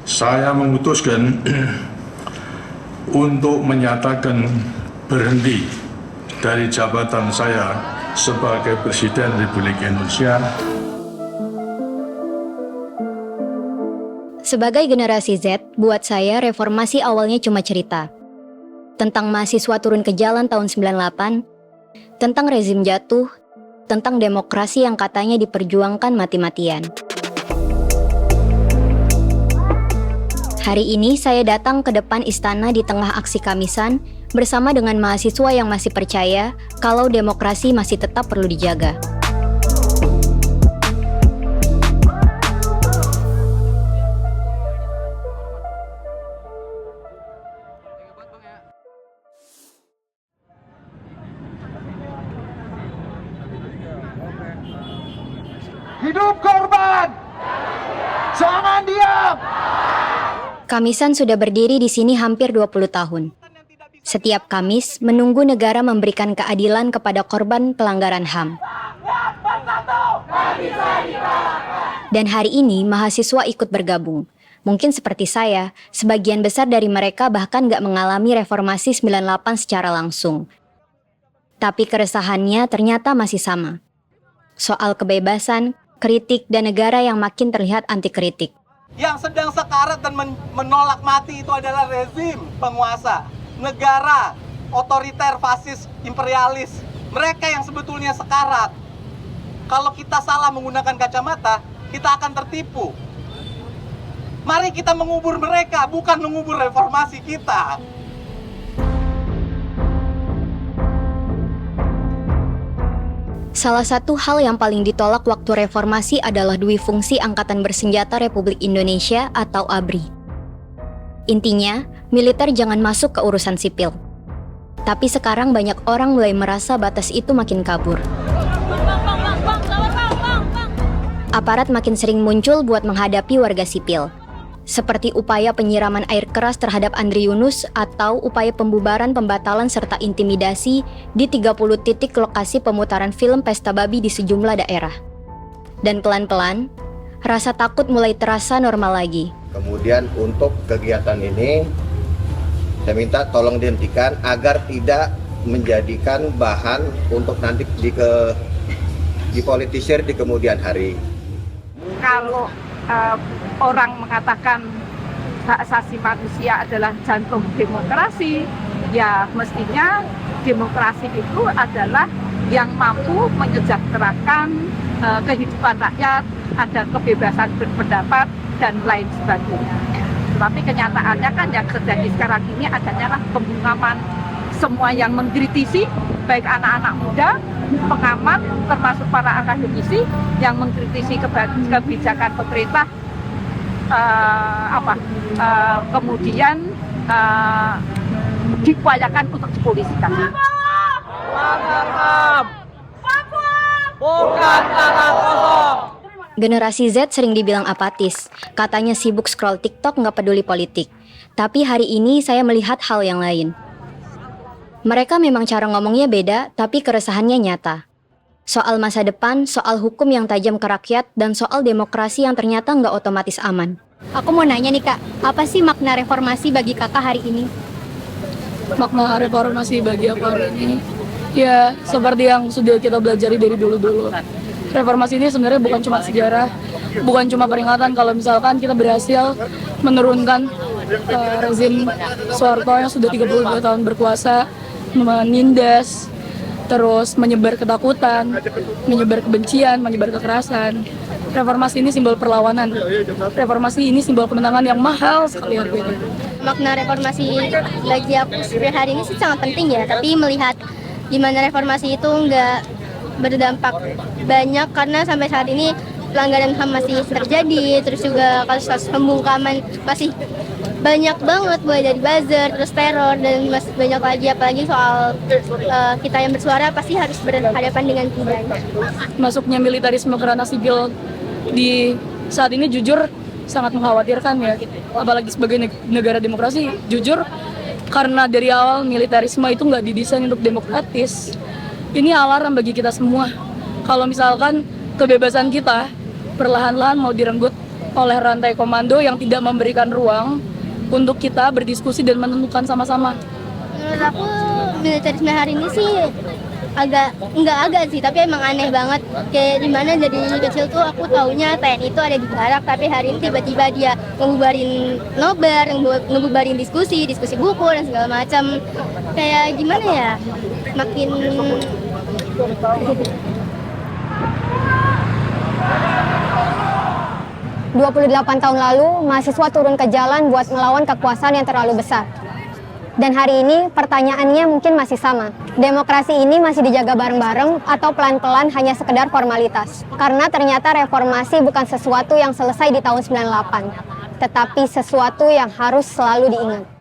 Saya memutuskan untuk menyatakan berhenti dari jabatan saya sebagai Presiden Republik Indonesia. Sebagai generasi Z, buat saya reformasi awalnya cuma cerita. Tentang mahasiswa turun ke jalan tahun 98, tentang rezim jatuh, tentang demokrasi yang katanya diperjuangkan mati-matian. Hari ini saya datang ke depan istana di tengah aksi Kamisan bersama dengan mahasiswa yang masih percaya kalau demokrasi masih tetap perlu dijaga. Hidup korban! Jangan diam! Kamisan sudah berdiri di sini hampir 20 tahun. Setiap Kamis menunggu negara memberikan keadilan kepada korban pelanggaran HAM. Dan hari ini mahasiswa ikut bergabung. Mungkin seperti saya, sebagian besar dari mereka bahkan nggak mengalami reformasi 98 secara langsung. Tapi keresahannya ternyata masih sama. Soal kebebasan, kritik, dan negara yang makin terlihat anti kritik. Yang sedang sekarat dan menolak mati itu adalah rezim penguasa, negara otoriter, fasis, imperialis. Mereka yang sebetulnya sekarat. Kalau kita salah menggunakan kacamata, kita akan tertipu. Mari kita mengubur mereka, bukan mengubur reformasi kita. Salah satu hal yang paling ditolak waktu reformasi adalah Dwi Fungsi Angkatan Bersenjata Republik Indonesia atau ABRI. Intinya, militer jangan masuk ke urusan sipil. Tapi sekarang banyak orang mulai merasa batas itu makin kabur. Aparat makin sering muncul buat menghadapi warga sipil. Seperti upaya penyiraman air keras terhadap Andri Yunus atau upaya pembubaran, pembatalan, serta intimidasi di 30 titik lokasi pemutaran film Pesta Babi di sejumlah daerah. Dan pelan-pelan, rasa takut mulai terasa normal lagi. Kemudian untuk kegiatan ini, saya minta tolong dihentikan agar tidak menjadikan bahan untuk nanti dipolitisir di kemudian hari. Kalau orang mengatakan hak asasi manusia adalah jantung demokrasi, ya mestinya demokrasi itu adalah yang mampu menyejahterakan kehidupan rakyat, ada kebebasan berpendapat, dan lain sebagainya. Tetapi kenyataannya kan yang terjadi sekarang ini adanya pembungkaman semua yang mengkritisi, baik anak-anak muda, pengamat, termasuk para akademisi yang mengkritisi kebijakan pemerintah, kemudian diupayakan untuk dipolisikan. Bukan tanah kosong. Generasi Z sering dibilang apatis, katanya sibuk scroll TikTok nggak peduli politik. Tapi hari ini saya melihat hal yang lain. Mereka memang cara ngomongnya beda, tapi keresahannya nyata. Soal masa depan, soal hukum yang tajam ke rakyat, dan soal demokrasi yang ternyata nggak otomatis aman. Aku mau nanya nih Kak, apa sih makna reformasi bagi Kakak hari ini? Makna reformasi bagi aku hari ini, ya seperti yang sudah kita pelajari dari dulu-dulu. Reformasi ini sebenarnya bukan cuma sejarah, bukan cuma peringatan kalau misalkan kita berhasil menurunkan rezim Soeharto yang sudah 32 tahun berkuasa, menindas, terus menyebar ketakutan, menyebar kebencian, menyebar kekerasan. Reformasi ini simbol perlawanan. Reformasi ini simbol kemenangan yang mahal sekali harganya. Makna reformasi bagi aku hari ini sih sangat penting ya, tapi melihat gimana reformasi itu nggak berdampak banyak karena sampai saat ini pelanggaran HAM masih terjadi, terus juga kasus-kasus pembungkaman masih banyak banget, mulai dari buzzer, terus teror, dan masih banyak lagi, apalagi soal kita yang bersuara pasti harus berhadapan dengan pidana. Masuknya militerisme ke ranah sipil di saat ini jujur sangat mengkhawatirkan ya, apalagi sebagai negara demokrasi. Jujur, karena dari awal militerisme itu nggak didesain untuk demokratis. Ini alarm bagi kita semua. Kalau misalkan kebebasan kita perlahan-lahan mau direnggut oleh rantai komando yang tidak memberikan ruang untuk kita berdiskusi dan menentukan sama-sama. Menurut aku militerisme hari ini sih nggak agak sih, tapi emang aneh banget. Kayak dimana dari kecil tuh aku taunya TNI itu ada di barak, tapi hari ini tiba-tiba dia ngebubarin nobar, ngebubarin diskusi buku dan segala macam. Kayak gimana ya, makin 28 tahun lalu, mahasiswa turun ke jalan buat melawan kekuasaan yang terlalu besar. Dan hari ini pertanyaannya mungkin masih sama. Demokrasi ini masih dijaga bareng-bareng atau pelan-pelan hanya sekedar formalitas? Karena ternyata reformasi bukan sesuatu yang selesai di tahun 98, tetapi sesuatu yang harus selalu diingat.